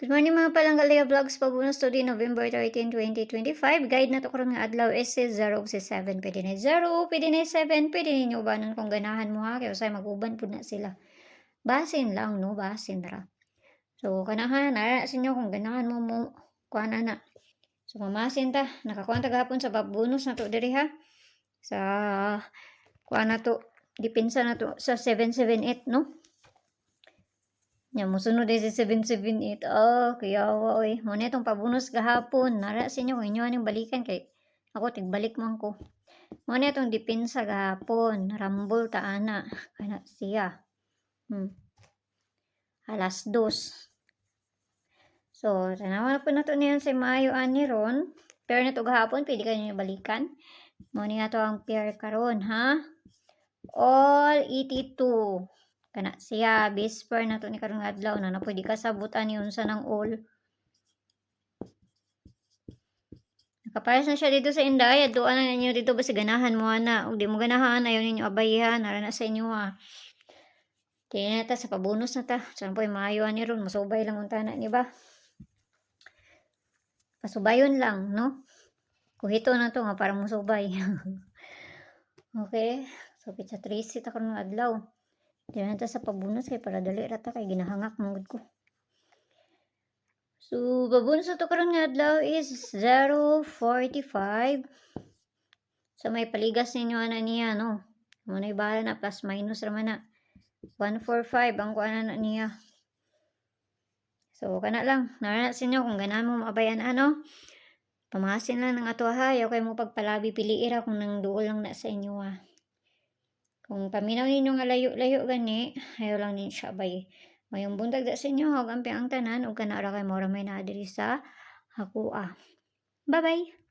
Good morning mga palanggalia vlogs, pabunos to di November 13, 2025. Guide na to karon nga adlaw is 0 si 7. Pwede na 0, pwede na 7, pwede ninyo ubanan kung ganahan mo ha. Kaya usay mag-uban po na sila. Basin lang no, basin ra. So kanahan, nara sa inyo kung ganahan mo kuha na. So mamasin ta, nakakuha ta gahapon sa pabunos na to diri ha. Sa kuha na to, dipinsa na to sa 778 no. Nya mosunod din si 778. Kayawa oy. Mo na itong pabunos gahapon. Nara sa inyo kung inyo anong balikan kay ako tigbalik man ko. Mo na itong dipinsa gahapon. Rambol ta ana. Kana siya. Alas 2. So, tanawan po na to niyan sa Maayo ani ron. Pero na to gahapon, pwede kayo nyo balikan. Mo na to ang pair karon ha. All 82. Kana siya bisper na to ni karong adlaw na pwede ka sabutan yun sa nang all. Nakapayas na siya dito sa Inday. Aduan na ninyo dito ba sa ganahan mo na. Ug di mo ganahan ayaw ninyo abayihan nara na sa inyo ha. Kaya na ta sa pabonus na ta. Saan po yung maayo ni ron. Masubay lang unta na ni ba? Pasubayon lang no. Kuhito na to nga para musubay. Okay. So pitsa 3 ta karong adlaw. Diyan ta sa pabunus kay para dali rata kay ginahangak mong ko. So pabunus to karon nga adlaw is 0.45. So may paligas ninyo ana niya no. Mo na ibala na plus minus ra man na. 145 ang kuan na niya. So kana lang, nara sa inyo kung ganahan mo maabayan ano. Pamahasin lang ng ato ha, ayaw kayo mo pagpalabi pili ra kung nang duol lang na sa inyo ha. Kung paminaw ninyo nga layo-layo gani, ayaw lang ninyo siya bay. Mayong buntag da sa inyo, hag ang tanan, o kanara kay mora may na diri sa hakua. Bye-bye!